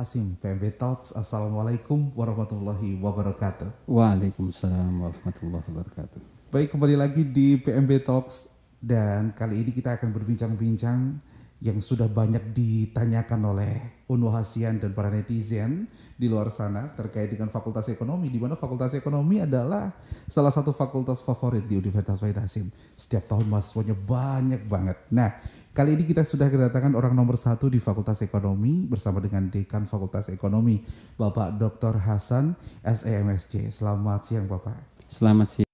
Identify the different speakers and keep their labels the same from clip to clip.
Speaker 1: Hasim, PMB Talks. Assalamualaikum warahmatullahi wabarakatuh.
Speaker 2: Waalaikumsalam warahmatullahi wabarakatuh.
Speaker 1: Baik, kembali lagi di PMB Talks dan kali ini kita akan berbincang-bincang yang sudah banyak ditanyakan oleh Unwah Hasian dan para netizen di luar sana terkait dengan Fakultas Ekonomi, di mana Fakultas Ekonomi adalah salah satu fakultas favorit di Universitas Wahid Hasim. Setiap tahun mahasiswanya banyak banget. Nah, kali ini kita sudah kedatangan orang nomor 1 di Fakultas Ekonomi bersama dengan Dekan Fakultas Ekonomi, Bapak Dr. Hasan, SEMSC. Selamat siang, Bapak.
Speaker 2: Selamat siang.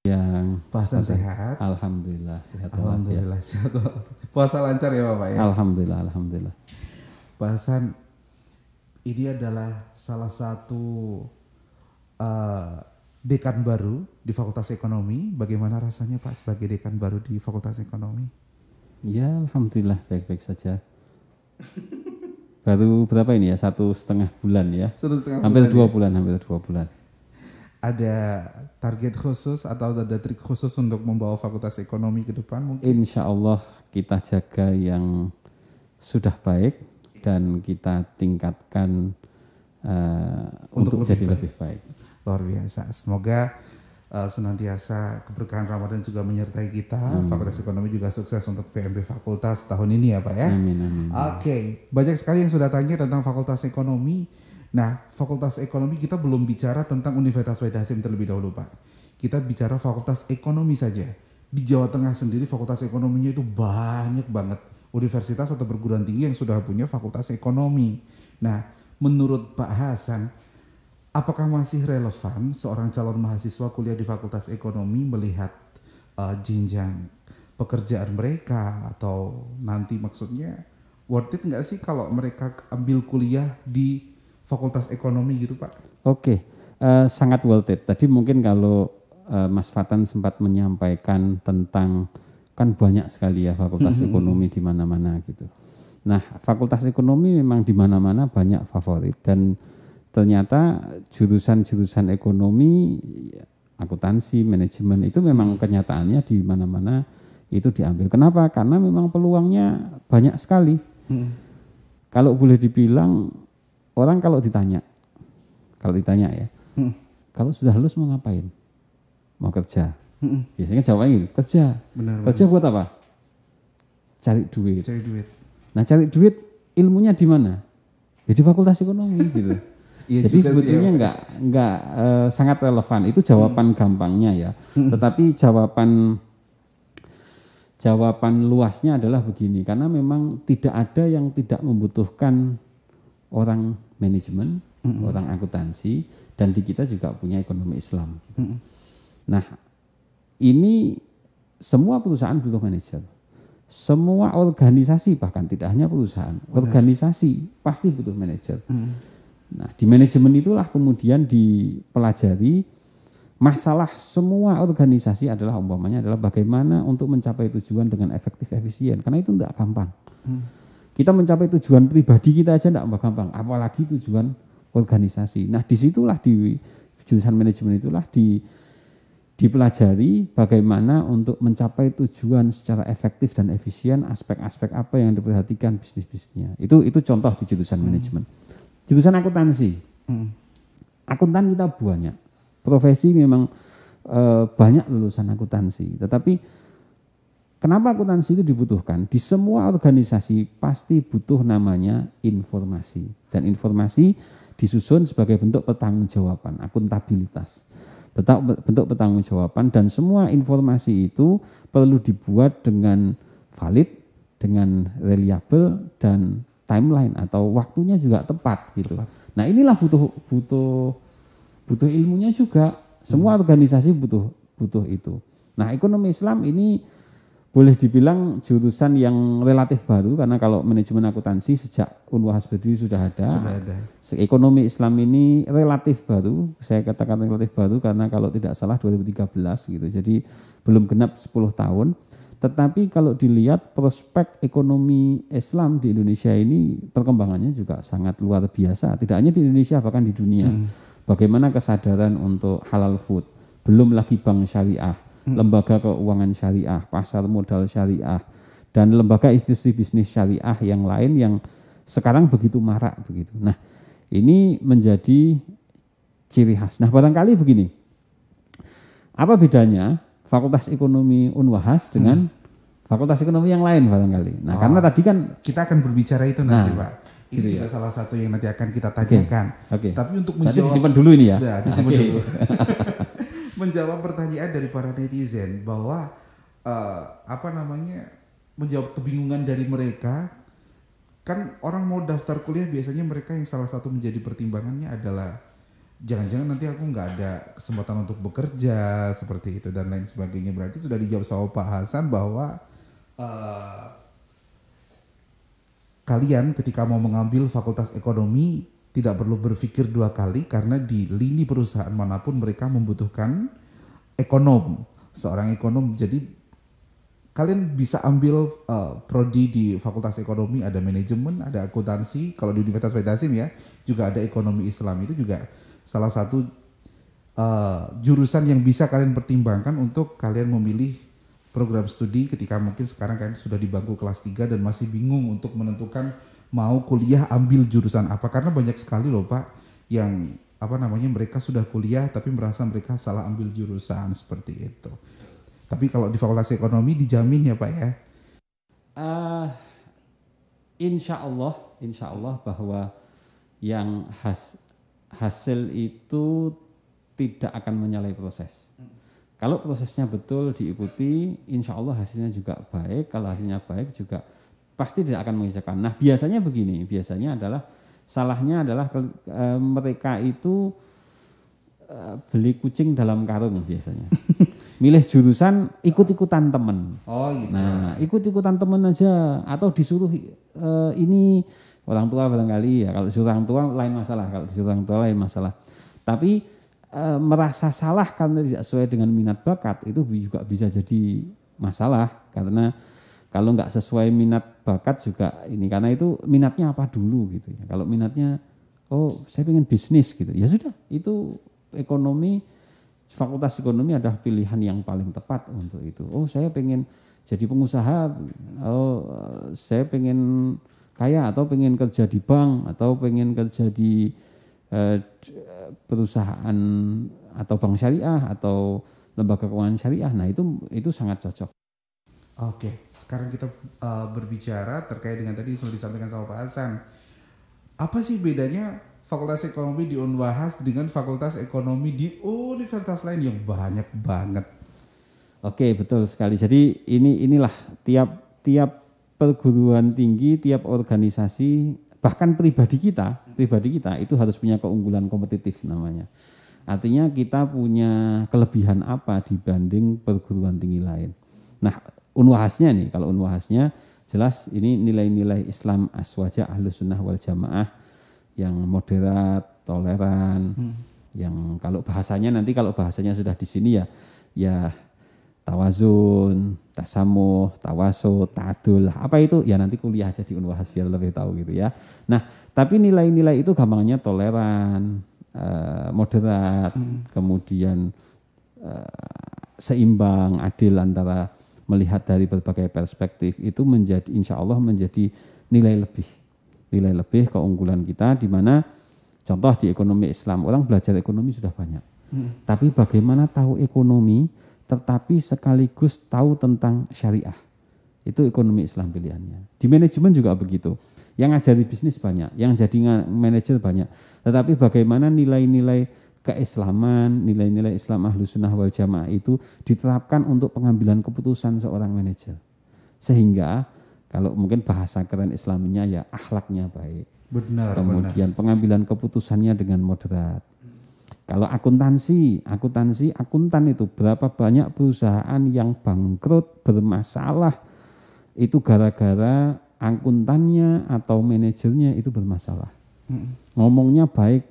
Speaker 1: Pak Hasan sehat?
Speaker 2: Alhamdulillah sehat.
Speaker 1: Alhamdulillah sehat. Puasa lancar ya Bapak ya?
Speaker 2: Alhamdulillah.
Speaker 1: Pak Hasan, ini adalah salah satu dekan baru di Fakultas Ekonomi. Bagaimana rasanya Pak sebagai dekan baru di Fakultas Ekonomi?
Speaker 2: Ya alhamdulillah baik-baik saja. Baru berapa ini ya? 1,5 bulan ya?
Speaker 1: 1,5
Speaker 2: hampir
Speaker 1: bulan.
Speaker 2: Hampir 2 bulan.
Speaker 1: Ada target khusus atau ada trik khusus untuk membawa Fakultas Ekonomi ke depan mungkin?
Speaker 2: Insya Allah kita jaga yang sudah baik dan kita tingkatkan untuk jadi lebih baik.
Speaker 1: Luar biasa. Semoga senantiasa keberkahan Ramadan juga menyertai kita. Fakultas Ekonomi juga sukses untuk PMB Fakultas tahun ini ya Pak ya.
Speaker 2: Amin.
Speaker 1: Oke, banyak sekali yang sudah tanya tentang Fakultas Ekonomi. Nah, Fakultas Ekonomi kita belum bicara tentang Universitas Wahid Hasim terlebih dahulu Pak. Kita bicara Fakultas Ekonomi saja. Di Jawa Tengah sendiri Fakultas Ekonominya itu banyak banget universitas atau perguruan tinggi yang sudah punya Fakultas Ekonomi. Nah, menurut Pak Hasan, apakah masih relevan seorang calon mahasiswa kuliah di Fakultas Ekonomi melihat jenjang pekerjaan mereka, atau nanti maksudnya worth it nggak sih kalau mereka ambil kuliah di Fakultas Ekonomi gitu Pak?
Speaker 2: Oke, sangat worth it. Tadi mungkin kalau Mas Fatan sempat menyampaikan tentang kan banyak sekali ya Fakultas Ekonomi di mana-mana gitu. Nah, Fakultas Ekonomi memang di mana-mana banyak favorit dan ternyata jurusan-jurusan ekonomi, akuntansi, manajemen itu memang kenyataannya di mana-mana itu diambil. Kenapa? Karena memang peluangnya banyak sekali. Kalau boleh dibilang orang kalau ditanya ya, kalau sudah lulus mau ngapain? Mau kerja. Biasanya jawabnya gitu, kerja. Kerja buat apa? Cari duit. Nah, cari duit ilmunya di mana? Ya di Fakultas Ekonomi gitu.
Speaker 1: Ya,
Speaker 2: jadi sebetulnya enggak sangat relevan. Itu jawaban gampangnya ya. Tetapi jawaban luasnya adalah begini, karena memang tidak ada yang tidak membutuhkan orang manajemen, orang akuntansi, dan di kita juga punya ekonomi Islam. Nah, ini semua perusahaan butuh manajer. Semua organisasi, bahkan tidak hanya perusahaan, organisasi pasti butuh manajer. Nah, di manajemen itulah kemudian dipelajari masalah semua organisasi adalah umpamanya adalah bagaimana untuk mencapai tujuan dengan efektif efisien. Karena itu tidak gampang. Kita mencapai tujuan pribadi kita aja tidak gampang, apalagi tujuan organisasi. Nah, disitulah di jurusan manajemen itulah dipelajari bagaimana untuk mencapai tujuan secara efektif dan efisien, aspek-aspek apa yang diperhatikan bisnis-bisnisnya. Itu contoh di jurusan manajemen. Jurusan akuntansi, akuntan kita banyak, profesi memang banyak lulusan akuntansi, tetapi kenapa akuntansi itu dibutuhkan? Di semua organisasi pasti butuh namanya informasi. Dan informasi disusun sebagai bentuk pertanggungjawaban, akuntabilitas. Bentuk pertanggungjawaban, dan semua informasi itu perlu dibuat dengan valid, dengan reliable, dan timeline atau waktunya juga tepat gitu. Nah, inilah butuh ilmunya juga. Semua organisasi butuh itu. Nah, ekonomi Islam ini boleh dibilang jurusan yang relatif baru, karena kalau manajemen akuntansi sejak Unwah berdiri sudah ada. Ekonomi Islam ini relatif baru, saya katakan relatif baru karena kalau tidak salah 2013 gitu. Jadi belum genap 10 tahun. Tetapi kalau dilihat prospek ekonomi Islam di Indonesia ini perkembangannya juga sangat luar biasa. Tidak hanya di Indonesia, bahkan di dunia. Bagaimana kesadaran untuk halal food, belum lagi bank syariah, lembaga keuangan syariah, pasar modal syariah, dan lembaga institusi bisnis syariah yang lain yang sekarang begitu marak begitu. Nah, Ini menjadi ciri khas. Nah, barangkali begini. Apa bedanya Fakultas Ekonomi Unwahas dengan Fakultas Ekonomi yang lain barangkali? Nah, karena tadi kan
Speaker 1: kita akan berbicara itu nanti, Pak. Ini
Speaker 2: gitu
Speaker 1: juga salah satu yang nanti akan kita tanyakan.
Speaker 2: Oke.
Speaker 1: Tapi untuk
Speaker 2: Berarti
Speaker 1: menjawab
Speaker 2: disimpan dulu ini ya.
Speaker 1: Ya, disimpan dulu. Menjawab pertanyaan dari para netizen bahwa menjawab kebingungan dari mereka, kan orang mau daftar kuliah biasanya mereka yang salah satu menjadi pertimbangannya adalah jangan-jangan nanti aku nggak ada kesempatan untuk bekerja seperti itu dan lain sebagainya. Berarti sudah dijawab sama Pak Hasan bahwa kalian ketika mau mengambil fakultas ekonomi tidak perlu berpikir dua kali karena di lini perusahaan manapun mereka membutuhkan ekonom, seorang ekonom. Jadi kalian bisa ambil prodi di Fakultas Ekonomi, ada manajemen, ada akuntansi. Kalau di Universitas Wahid Hasim ya, juga ada ekonomi Islam. Itu juga salah satu jurusan yang bisa kalian pertimbangkan untuk kalian memilih program studi ketika mungkin sekarang kalian sudah di bangku kelas 3 dan masih bingung untuk menentukan mau kuliah ambil jurusan apa. Karena banyak sekali loh Pak yang mereka sudah kuliah tapi merasa mereka salah ambil jurusan seperti itu. Tapi kalau di Fakultas Ekonomi dijamin ya Pak ya?
Speaker 2: Insya Allah bahwa yang hasil itu tidak akan menyalahi proses. Kalau prosesnya betul diikuti, insya Allah hasilnya juga baik. Kalau hasilnya baik juga pasti tidak akan mengecewakan. Nah biasanya begini, salahnya adalah mereka itu beli kucing dalam karung biasanya. Milih jurusan ikut-ikutan temen.
Speaker 1: Oh gitu.
Speaker 2: Nah ikut-ikutan temen aja atau disuruh ini orang tua barangkali ya. Kalau disuruh orang tua lain masalah. Tapi merasa salah karena tidak sesuai dengan minat bakat itu juga bisa jadi masalah. Karena kalau nggak sesuai minat bakat juga ini, karena itu minatnya apa dulu gitu ya. Kalau minatnya saya pengen bisnis gitu, ya sudah itu ekonomi. Fakultas Ekonomi adalah pilihan yang paling tepat untuk itu. Saya pengen jadi pengusaha, saya pengen kaya atau pengen kerja di bank atau pengen kerja di perusahaan atau bank syariah atau lembaga keuangan syariah. Nah itu sangat cocok.
Speaker 1: Oke, sekarang kita berbicara terkait dengan tadi sudah disampaikan sama Pak Hasan. Apa sih bedanya Fakultas Ekonomi di Unwahas dengan Fakultas Ekonomi di universitas lain yang banyak banget?
Speaker 2: Oke, betul sekali. Jadi inilah tiap perguruan tinggi, tiap organisasi, bahkan pribadi kita itu harus punya keunggulan kompetitif namanya. Artinya kita punya kelebihan apa dibanding perguruan tinggi lain. Nah, Unwahasnya nih, kalau Unwahasnya jelas ini nilai-nilai Islam aswaja Ahlus Sunnah wal Jamaah yang moderat, toleran, yang kalau bahasanya sudah di sini ya tawazun, tasamuh, tawasud, ta'adul. Apa itu? Ya nanti kuliah aja di Unwahas biar lebih tahu gitu ya. Nah, tapi nilai-nilai itu gampangnya toleran, moderat, kemudian seimbang, adil antara melihat dari berbagai perspektif itu menjadi insya Allah menjadi nilai lebih keunggulan kita, di mana contoh di ekonomi Islam orang belajar ekonomi sudah banyak, tapi bagaimana tahu ekonomi tetapi sekaligus tahu tentang syariah, itu ekonomi Islam pilihannya. Di manajemen juga begitu, yang ngajari bisnis banyak, yang jadi manajer banyak, tetapi bagaimana nilai-nilai keislaman, nilai-nilai Islam Ahlus Sunnah wal Jamaah itu diterapkan untuk pengambilan keputusan seorang manajer, sehingga kalau mungkin bahasa keren Islaminya ya akhlaknya baik.
Speaker 1: Benar.
Speaker 2: Kemudian pengambilan keputusannya dengan moderat. Kalau akuntan itu berapa banyak perusahaan yang bangkrut bermasalah itu gara-gara akuntannya atau manajernya itu bermasalah. Ngomongnya baik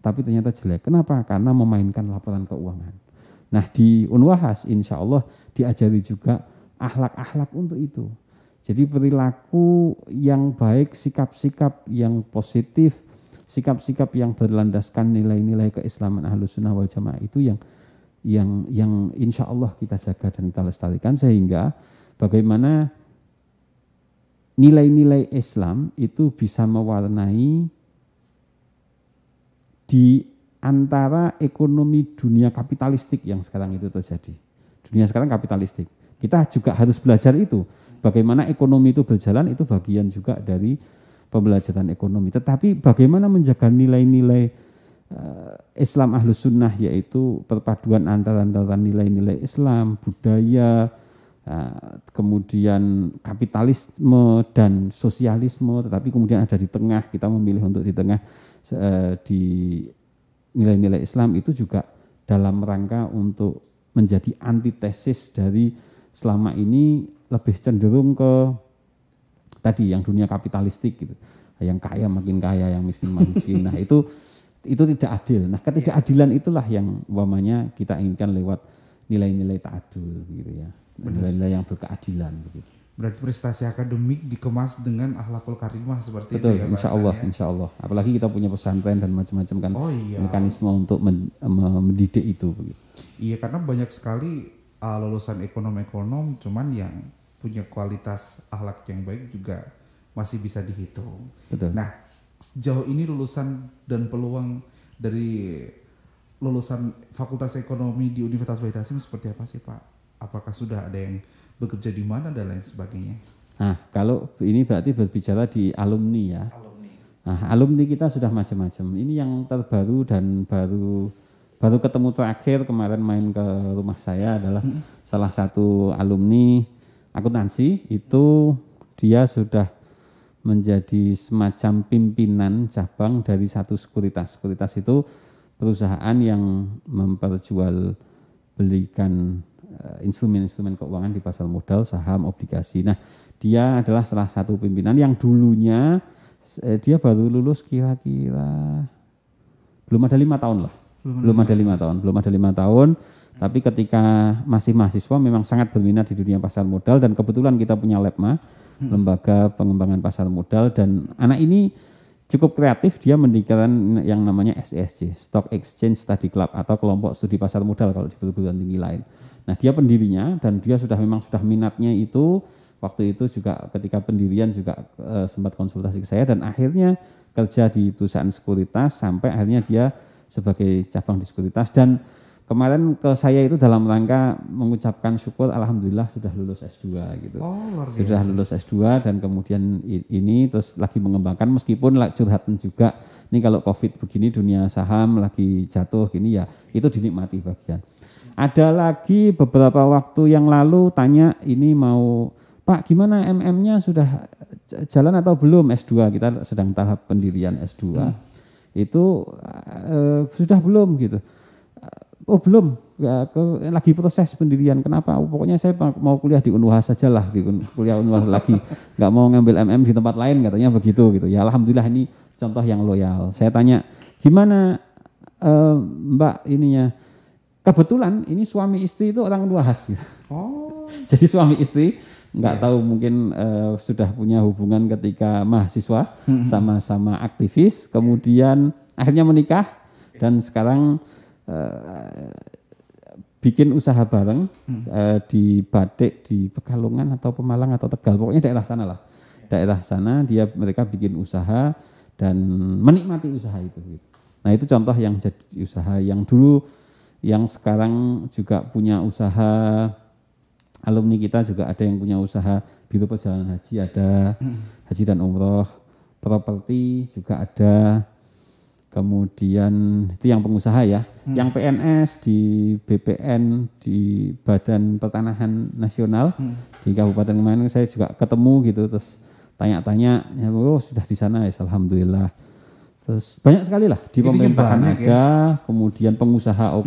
Speaker 2: tapi ternyata jelek. Kenapa? Karena memainkan laporan keuangan. Nah di Unwahas insya Allah diajari juga akhlak-akhlak untuk itu. Jadi perilaku yang baik, sikap-sikap yang positif, sikap-sikap yang berlandaskan nilai-nilai keislaman Ahlus Sunnah wal Jamaah itu yang insya Allah kita jaga dan kita lestarikan, sehingga bagaimana nilai-nilai Islam itu bisa mewarnai di antara ekonomi dunia kapitalistik yang sekarang itu terjadi. Dunia sekarang kapitalistik. Kita juga harus belajar itu. Bagaimana ekonomi itu berjalan itu bagian juga dari pembelajaran ekonomi. Tetapi bagaimana menjaga nilai-nilai Islam Ahlus Sunnah, yaitu perpaduan antara nilai-nilai Islam, budaya, kemudian kapitalisme dan sosialisme, tetapi kemudian ada di tengah, kita memilih untuk di tengah di nilai-nilai Islam, itu juga dalam rangka untuk menjadi antitesis dari selama ini lebih cenderung ke tadi yang dunia kapitalistik gitu, yang kaya makin kaya, yang miskin makin miskin. Nah itu tidak adil. Nah ketidakadilan itulah yang umpamanya kita inginkan lewat nilai-nilai ta'adul gitu ya, nilai-nilai yang berkeadilan begitu.
Speaker 1: Berarti prestasi akademik dikemas dengan akhlakul karimah seperti
Speaker 2: betul,
Speaker 1: itu ya
Speaker 2: insya Allah. Apalagi kita punya pesantren dan macam-macam kan mekanisme untuk mendidik itu begitu.
Speaker 1: Iya, karena banyak sekali lulusan ekonom cuman yang punya kualitas akhlak yang baik juga masih bisa dihitung.
Speaker 2: Betul.
Speaker 1: Nah, sejauh ini lulusan dan peluang dari lulusan Fakultas Ekonomi di Universitas Wahid Hasim seperti apa sih Pak? Apakah sudah ada yang bekerja di mana dan lain sebagainya?
Speaker 2: Nah, kalau ini berarti berbicara di alumni ya. Nah, alumni kita sudah macam-macam. Ini yang terbaru dan baru ketemu terakhir kemarin main ke rumah saya adalah salah satu alumni akuntansi. Itu dia sudah menjadi semacam pimpinan cabang dari satu sekuritas. Sekuritas itu perusahaan yang memperjualbelikan instrumen-instrumen keuangan di pasar modal, saham, obligasi. Nah, dia adalah salah satu pimpinan yang dulunya dia baru lulus kira-kira belum ada 5 tahun lah. Belum ada 5 tahun. Tapi ketika masih mahasiswa memang sangat berminat di dunia pasar modal, dan kebetulan kita punya LEPMA, lembaga pengembangan pasar modal, dan anak ini cukup kreatif. Dia mendirikan yang namanya SESC, Stock Exchange Study Club, atau kelompok studi pasar modal kalau di perguruan tinggi lain. Nah, dia pendirinya dan dia sudah minatnya itu. Waktu itu juga ketika pendirian juga sempat konsultasi ke saya, dan akhirnya kerja di perusahaan sekuritas sampai akhirnya dia sebagai cabang di sekuritas. Dan kemarin ke saya itu dalam rangka mengucapkan syukur, alhamdulillah sudah lulus S2 gitu. Sudah lulus S2 dan kemudian ini terus lagi mengembangkan, meskipun curhatan juga. Ini kalau Covid begini, dunia saham lagi jatuh gini ya, itu dinikmati bagian. Ada lagi beberapa waktu yang lalu tanya, ini mau Pak gimana MM-nya sudah jalan atau belum S2? Kita sedang tahap pendirian S2. Itu sudah belum gitu. Oh belum, ya, lagi proses pendirian. Kenapa? Pokoknya saya mau kuliah di Unwahas saja lah, di kuliah Unwahas lagi. Nggak mau ngambil MM di tempat lain, katanya begitu gitu. Ya alhamdulillah, ini contoh yang loyal. Saya tanya, gimana Mbak ininya? Kebetulan ini suami istri itu orang Unwahas gitu. Jadi suami istri nggak tahu mungkin sudah punya hubungan ketika mahasiswa, sama-sama aktivis, kemudian akhirnya menikah dan sekarang bikin usaha bareng di batik di Pekalongan atau Pemalang atau Tegal, pokoknya daerah sana lah. Daerah sana mereka bikin usaha dan menikmati usaha itu. Nah itu contoh yang jadi usaha yang dulu, yang sekarang juga punya usaha. Alumni kita juga ada yang punya usaha biro perjalanan haji, ada haji dan umroh, properti juga ada. Kemudian itu yang pengusaha ya, yang PNS di BPN, di Badan Pertanahan Nasional di Kabupaten kemarin saya juga ketemu gitu, terus tanya-tanya, ya, oh sudah di sana ya, alhamdulillah. Terus banyak sekali lah di pemerintahan ada, kemudian pengusaha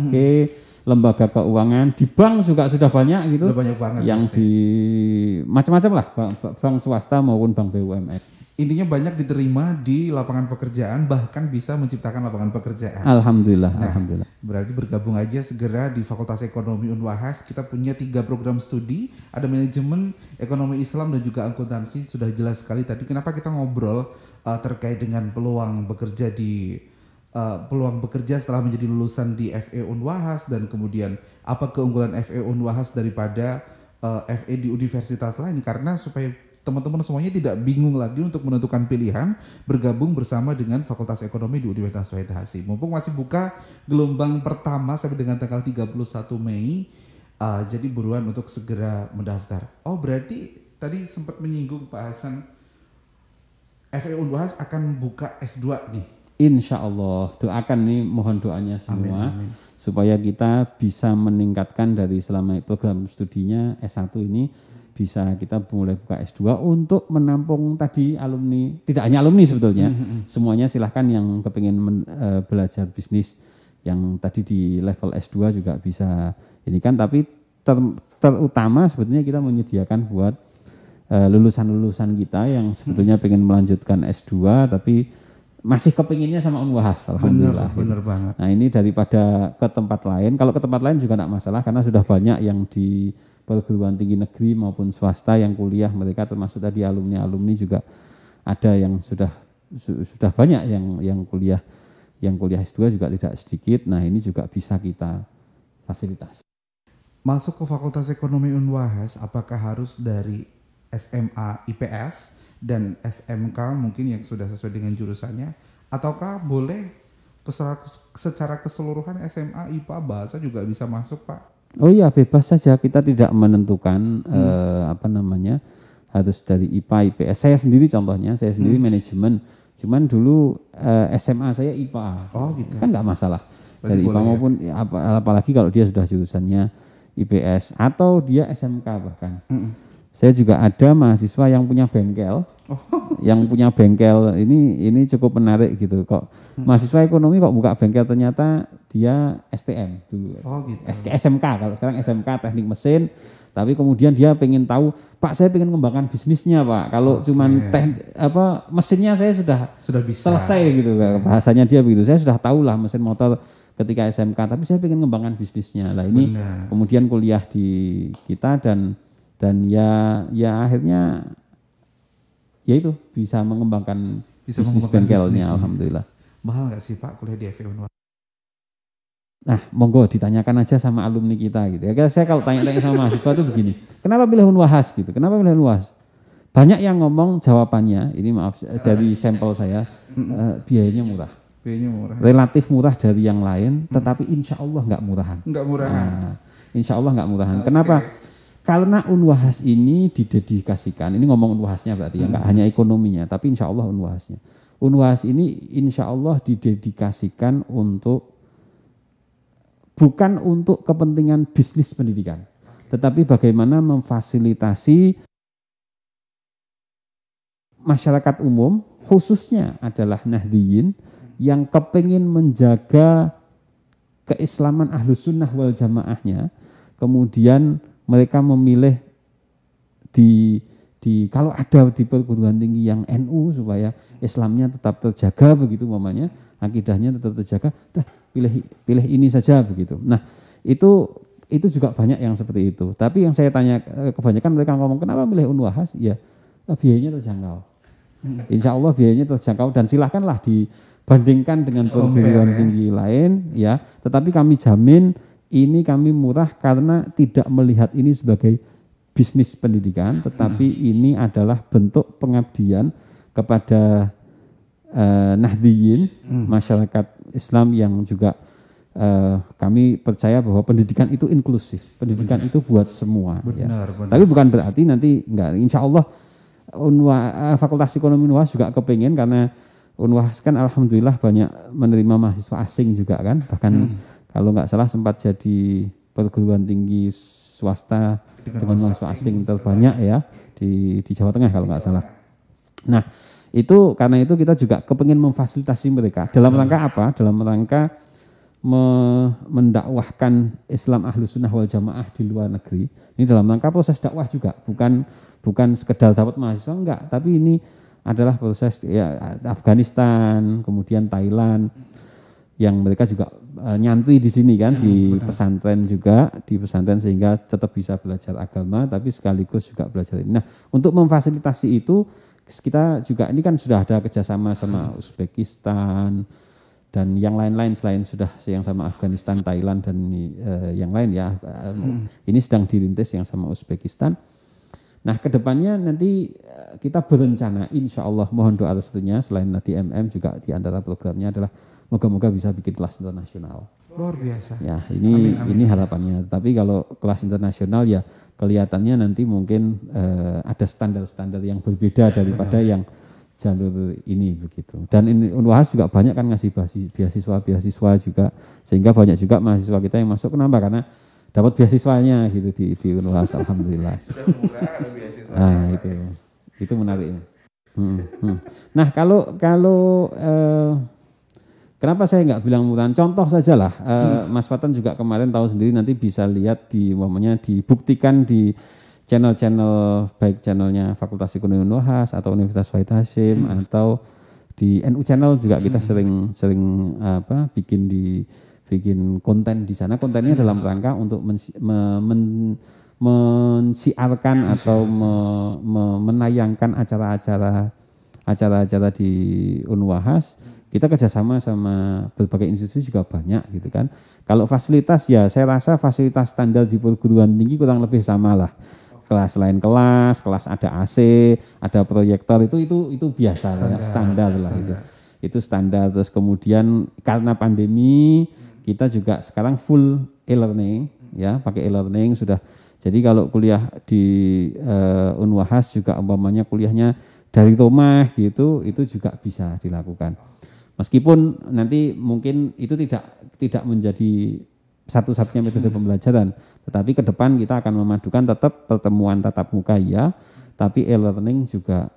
Speaker 2: lembaga keuangan, di bank juga sudah banyak gitu.
Speaker 1: Sudah banyak banget
Speaker 2: yang
Speaker 1: pasti.
Speaker 2: Di macam-macam lah, bank swasta maupun bank BUMN.
Speaker 1: Intinya banyak diterima di lapangan pekerjaan, bahkan bisa menciptakan lapangan pekerjaan.
Speaker 2: Alhamdulillah,
Speaker 1: nah,
Speaker 2: alhamdulillah.
Speaker 1: Berarti bergabung aja segera di Fakultas Ekonomi Unwahas. Kita punya 3 program studi, ada manajemen, ekonomi Islam, dan juga akuntansi. Sudah jelas sekali tadi kenapa kita ngobrol terkait dengan peluang bekerja setelah menjadi lulusan di FE Unwahas, dan kemudian apa keunggulan FE Unwahas daripada FE di universitas lain, karena supaya teman-teman semuanya tidak bingung lagi untuk menentukan pilihan bergabung bersama dengan Fakultas Ekonomi di Universitas Wahid Hasim. Mumpung masih buka gelombang pertama sampai dengan tanggal 31 Mei, jadi buruan untuk segera mendaftar. Oh berarti tadi sempat menyinggung Pak Hasan, FE Unwahas akan buka S2 nih.
Speaker 2: Insya Allah, doakan nih, mohon doanya semua amin. Supaya kita bisa meningkatkan dari selama program studinya S1 ini, bisa kita mulai buka S2 untuk menampung tadi alumni, tidak hanya alumni sebetulnya, semuanya silahkan yang kepingin belajar bisnis yang tadi di level S2 juga bisa ini kan, tapi terutama sebetulnya kita menyediakan buat lulusan-lulusan kita yang sebetulnya pengen melanjutkan S2 tapi masih kepinginnya sama Unwahas, alhamdulillah.
Speaker 1: Bener banget.
Speaker 2: Nah ini daripada ke tempat lain, kalau ke tempat lain juga tidak masalah karena sudah banyak yang di perguruan tinggi negeri maupun swasta yang kuliah, mereka termasuk tadi alumni juga ada yang sudah banyak yang kuliah S2 juga tidak sedikit. Nah ini juga bisa kita fasilitasi.
Speaker 1: Masuk ke Fakultas Ekonomi Unwahas, apakah harus dari SMA IPS dan SMK mungkin yang sudah sesuai dengan jurusannya, ataukah boleh secara keseluruhan SMA IPA bahasa juga bisa masuk Pak?
Speaker 2: Oh iya, bebas saja, kita tidak menentukan harus dari IPA IPS. Saya sendiri contohnya, saya sendiri manajemen, cuman dulu SMA saya IPA.
Speaker 1: Oh gitu.
Speaker 2: Kan nggak masalah.
Speaker 1: Berarti
Speaker 2: dari IPA maupun apalagi kalau dia sudah jurusannya IPS atau dia SMK bahkan. Saya juga ada mahasiswa yang punya bengkel. Yang punya bengkel ini cukup menarik gitu. Kok mahasiswa ekonomi kok buka bengkel, ternyata dia STM dulu.
Speaker 1: Oh gitu.
Speaker 2: SMK, kalau sekarang SMK teknik mesin, tapi kemudian dia pengen tahu, Pak saya pengen mengembangkan bisnisnya Pak. Kalau cuman mesinnya saya sudah bisa selesai gitu, bahasanya dia begitu. Saya sudah tahu lah mesin motor ketika SMK, tapi saya pengen mengembangkan bisnisnya. Lah ini kemudian kuliah di kita dan ya akhirnya ya itu bisa mengembangkan bisnis bengkelnya, alhamdulillah.
Speaker 1: Mahal nggak sih Pak kuliah di FE Unwahas?
Speaker 2: Nah, monggo ditanyakan aja sama alumni kita gitu. Ya, saya kalau tanya-tanya sama mahasiswa itu begini, kenapa pilih Unwahas gitu? Kenapa pilih Unwahas? Banyak yang ngomong jawabannya, ini maaf dari sampel saya, biayanya murah.
Speaker 1: Biayanya murah.
Speaker 2: Relatif murah dari yang lain, tetapi insya Allah nggak murahan.
Speaker 1: Nggak murahan.
Speaker 2: Nah, insya Allah nggak murahan. Kenapa? Karena Unwahas ini didedikasikan, ini ngomong Unwahasnya berarti ya, nggak hanya ekonominya, tapi insya Allah Unwahasnya. Unwahas ini insya Allah didedikasikan bukan untuk kepentingan bisnis pendidikan, tetapi bagaimana memfasilitasi masyarakat umum, khususnya adalah Nahdliyin yang kepingin menjaga keislaman Ahlus Sunnah wal Jamaahnya, kemudian mereka memilih kalau ada di perguruan tinggi yang NU supaya Islamnya tetap terjaga begitu umpamanya, akidahnya tetap terjaga, pilih ini saja begitu. Nah, itu juga banyak yang seperti itu. Tapi yang saya tanya kebanyakan mereka ngomong kenapa milih Unwahas? Ya, biayanya terjangkau. Insya Allah biayanya terjangkau dan silahkanlah dibandingkan dengan perguruan tinggi lain ya. Tetapi kami jamin ini kami murah karena tidak melihat ini sebagai bisnis pendidikan, tetapi ini adalah bentuk pengabdian kepada Nahdliyin, masyarakat Islam yang juga kami percaya bahwa pendidikan itu inklusif, pendidikan itu buat semua.
Speaker 1: Benar.
Speaker 2: Tapi bukan berarti nanti enggak, insya Allah Fakultas Ekonomi Unwahas juga kepingin, karena Unwahas kan alhamdulillah banyak menerima mahasiswa asing juga kan, bahkan kalau nggak salah sempat jadi perguruan tinggi swasta dengan mahasiswa asing terbanyak ya di Jawa Tengah kalau nggak salah. Nah itu karena itu kita juga kepingin memfasilitasi mereka dalam rangka apa? Dalam rangka mendakwahkan Islam Ahlus Sunnah wal Jamaah di luar negeri. Ini dalam rangka proses dakwah juga, bukan sekedar dapat mahasiswa enggak, tapi ini adalah proses ya Afghanistan, kemudian Thailand, yang mereka juga nyantri di sini kan, di pesantren juga, di pesantren sehingga tetap bisa belajar agama tapi sekaligus juga belajar ini. Nah, untuk memfasilitasi itu kita juga ini kan sudah ada kerjasama sama Uzbekistan dan yang lain-lain selain sudah yang sama Afghanistan, Thailand dan yang lain ya. Ini sedang dirintis yang sama Uzbekistan. Nah, kedepannya nanti kita berencana, insya Allah mohon doa restunya, selain di MM juga di antara programnya adalah moga-moga bisa bikin kelas internasional.
Speaker 1: Luar biasa.
Speaker 2: Ya, ini harapannya. Tapi kalau kelas internasional ya kelihatannya nanti mungkin ada standar-standar yang berbeda daripada yang jalur ini begitu. Dan ini Unwahas juga banyak kan ngasih beasiswa juga, sehingga banyak juga mahasiswa kita yang masuk. Kenapa? Karena dapat beasiswanya gitu di Unwahas, alhamdulillah.
Speaker 1: Sudah murah ada beasiswa.
Speaker 2: Nah, itu menariknya. Nah, kalau kenapa saya nggak bilang murahan? Contoh saja lah, Mas Fatan juga kemarin tahu sendiri, nanti bisa lihat dibuktikan di channel-channel, baik channelnya Fakultas Ekonomi Unwahas atau Universitas Wahid Hasyim atau di NU Channel juga kita sering bikin konten di sana. Kontennya dalam rangka untuk mensiarkan atau menayangkan acara-acara di Unwahas. Kita kerjasama sama berbagai institusi juga banyak gitu kan. Kalau fasilitas ya saya rasa fasilitas standar di perguruan tinggi kurang lebih sama lah. Kelas lain kelas ada AC, ada proyektor, itu biasa standar lah itu. Itu standar. Terus kemudian karena pandemi kita juga sekarang full e-learning ya, pakai e-learning sudah. Jadi kalau kuliah di Unwahas juga umpamanya kuliahnya dari rumah gitu, itu juga bisa dilakukan. Meskipun nanti mungkin itu tidak menjadi satu-satunya metode pembelajaran, tetapi ke depan kita akan memadukan tetap pertemuan tatap muka ya, tapi e-learning juga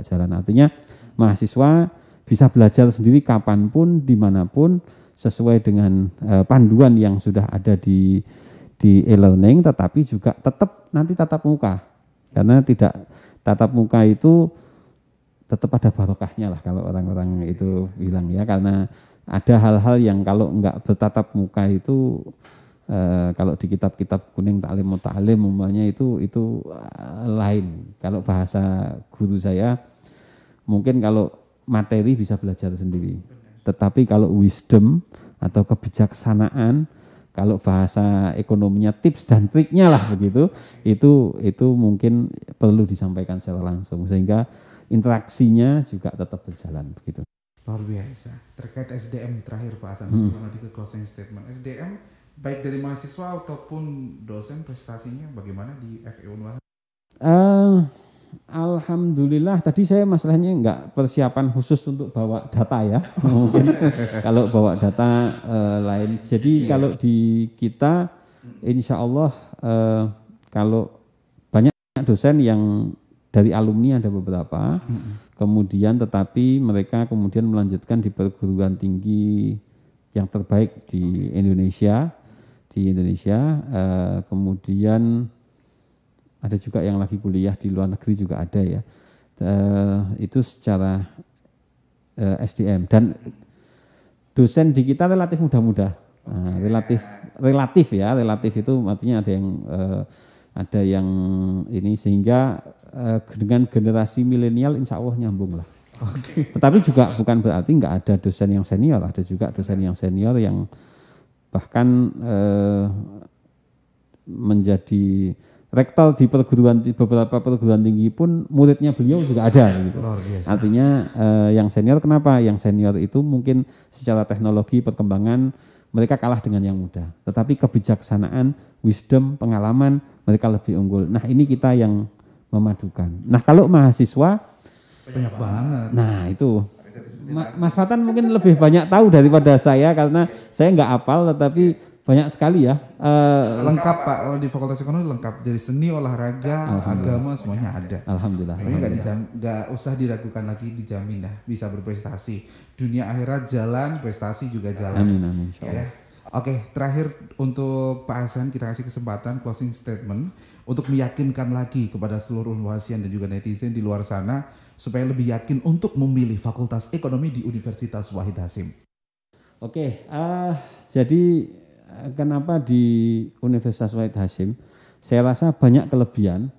Speaker 2: jalan. Artinya mahasiswa bisa belajar sendiri kapanpun, dimanapun, sesuai dengan panduan yang sudah ada di e-learning, tetapi juga tetap nanti tatap muka, karena tidak tatap muka itu tetap ada barokahnya lah kalau orang-orang itu bilang ya, karena ada hal-hal yang kalau enggak bertatap muka itu kalau di kitab-kitab kuning ta'lim muta'alim umpamanya itu lain. Kalau bahasa guru saya mungkin kalau materi bisa belajar sendiri. Tetapi kalau wisdom atau kebijaksanaan, kalau bahasa ekonominya tips dan triknya lah begitu, itu mungkin perlu disampaikan secara langsung sehingga interaksinya juga tetap berjalan begitu.
Speaker 1: Luar biasa. Terkait SDM terakhir Pak Hasan, sebelum nanti ke closing statement. SDM baik dari mahasiswa ataupun dosen prestasinya bagaimana di FE Unwahas?
Speaker 2: Alhamdulillah tadi saya masalahnya enggak persiapan khusus untuk bawa data ya. Mungkin kalau bawa data lain. Jadi kalau di kita insya Allah kalau banyak dosen yang dari alumni ada beberapa, kemudian tetapi mereka kemudian melanjutkan di perguruan tinggi yang terbaik di Indonesia, kemudian ada juga yang lagi kuliah di luar negeri juga ada ya, itu secara SDM dan dosen di kita relatif muda-muda, relatif itu artinya ada yang ini sehingga dengan generasi milenial insya Allah nyambung lah. Okay. Tetapi juga bukan berarti nggak ada dosen yang senior, ada juga dosen yang senior yang bahkan menjadi rektor di beberapa perguruan tinggi pun muridnya beliau juga ada. Gitu. Artinya yang senior kenapa? Yang senior itu mungkin secara teknologi perkembangan mereka kalah dengan yang muda. Tetapi kebijaksanaan, wisdom, pengalaman mereka lebih unggul. Nah ini kita yang memadukan. Nah kalau mahasiswa
Speaker 1: banyak banget.
Speaker 2: Nah itu Mas Fatan mungkin lebih banyak tahu daripada saya karena saya nggak hafal, tetapi banyak sekali ya.
Speaker 1: Lengkap Pak, kalau di Fakultas Ekonomi lengkap dari seni, olahraga, agama semuanya ada.
Speaker 2: Alhamdulillah.
Speaker 1: Nggak usah diragukan lagi, dijamin dah bisa berprestasi. Dunia akhirat jalan, prestasi juga jalan.
Speaker 2: Amin.
Speaker 1: Ya. Oke, terakhir untuk Pak Hasan kita kasih kesempatan closing statement untuk meyakinkan lagi kepada seluruh Unwahasian dan juga netizen di luar sana supaya lebih yakin untuk memilih Fakultas Ekonomi di Universitas Wahid Hasyim.
Speaker 2: Oke, jadi kenapa di Universitas Wahid Hasyim saya rasa banyak kelebihan.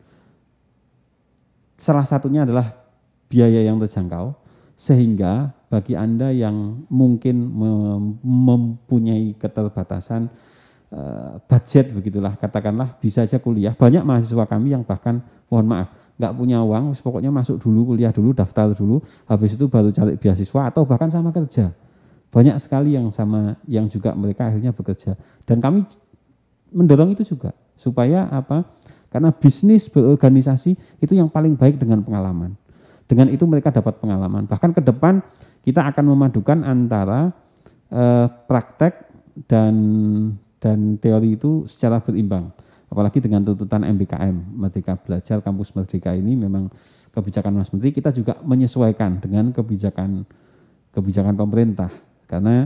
Speaker 2: Salah satunya adalah biaya yang terjangkau, sehingga bagi Anda yang mungkin mempunyai keterbatasan budget begitulah, katakanlah bisa aja kuliah. Banyak mahasiswa kami yang bahkan mohon maaf nggak punya uang, pokoknya masuk dulu, kuliah dulu, daftar dulu, habis itu baru cari beasiswa atau bahkan sama kerja. Banyak sekali yang juga mereka akhirnya bekerja. Dan kami mendorong itu juga supaya apa? Karena bisnis berorganisasi itu yang paling baik dengan pengalaman. Dengan itu mereka dapat pengalaman. Bahkan ke depan kita akan memadukan antara praktek dan teori itu secara berimbang. Apalagi dengan tuntutan MBKM, Merdeka Belajar Kampus Merdeka ini memang kebijakan Mas Menteri, kita juga menyesuaikan dengan kebijakan pemerintah. Karena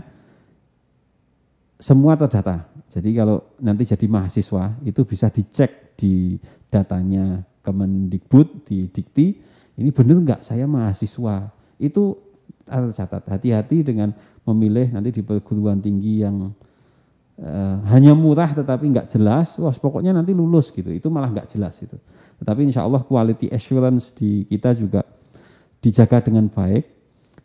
Speaker 2: semua terdata. Jadi kalau nanti jadi mahasiswa itu bisa dicek di datanya Kemendikbud, di Dikti, ini benar enggak saya mahasiswa. Itu tercatat. Hati-hati dengan memilih nanti di perguruan tinggi yang hanya murah tetapi enggak jelas, wah pokoknya nanti lulus gitu, itu malah enggak jelas itu. Tetapi insya Allah quality assurance di kita juga dijaga dengan baik,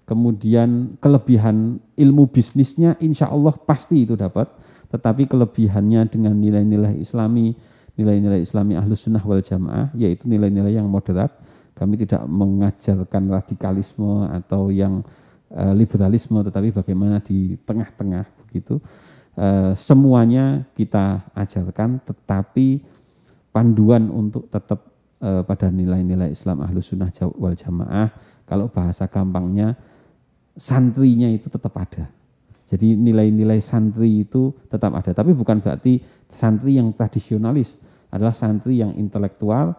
Speaker 2: kemudian kelebihan ilmu bisnisnya insya Allah pasti itu dapat, tetapi kelebihannya dengan nilai-nilai Islami Ahlus Sunnah wal Jamaah, yaitu nilai-nilai yang moderat. Kami tidak mengajarkan radikalisme atau yang liberalisme, tetapi bagaimana di tengah-tengah begitu. Semuanya kita ajarkan, tetapi panduan untuk tetap pada nilai-nilai Islam Ahlus Sunnah wal Jamaah. Kalau bahasa gampangnya, santrinya itu tetap ada. Jadi nilai-nilai santri itu tetap ada, tapi bukan berarti santri yang tradisionalis, adalah santri yang intelektual,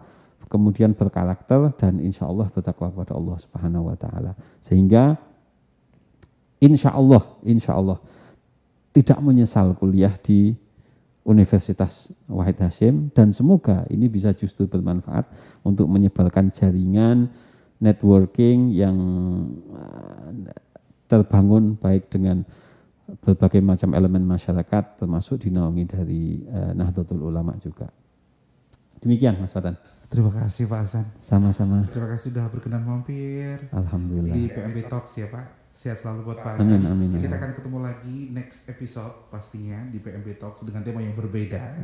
Speaker 2: kemudian berkarakter dan insya Allah bertakwa kepada Allah Subhanahu Wa Taala. Sehingga insya Allah tidak menyesal kuliah di Universitas Wahid Hasyim, dan semoga ini bisa justru bermanfaat untuk menyebarkan jaringan networking yang terbangun baik dengan berbagai macam elemen masyarakat, termasuk dinaungi dari Nahdlatul Ulama juga. Demikian Mas Fatan.
Speaker 1: Terima kasih Pak Hasan.
Speaker 2: Sama-sama.
Speaker 1: Terima kasih sudah berkenan mampir.
Speaker 2: Alhamdulillah.
Speaker 1: Di PMB Talks ya Pak. Sehat selalu buat Pak Hasan.
Speaker 2: Amin.
Speaker 1: Kita akan ketemu lagi next episode pastinya di PMB Talks dengan tema yang berbeda.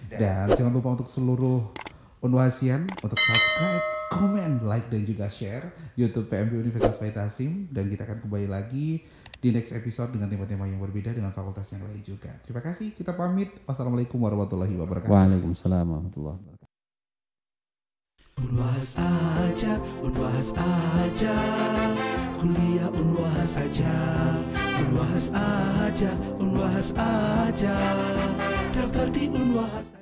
Speaker 1: Dan jangan lupa untuk seluruh Unwahasian untuk subscribe, komen, like dan juga share YouTube PMB Universitas Wahid Hasyim, dan kita akan kembali lagi di next episode dengan tema-tema yang berbeda dengan fakultas yang lain juga. Terima kasih, kita pamit. Wassalamualaikum warahmatullahi wabarakatuh.
Speaker 2: Waalaikumsalam warahmatullahi wabarakatuh.
Speaker 3: Unwahas aja, kuliah unwahas aja, daftar di Unwahas.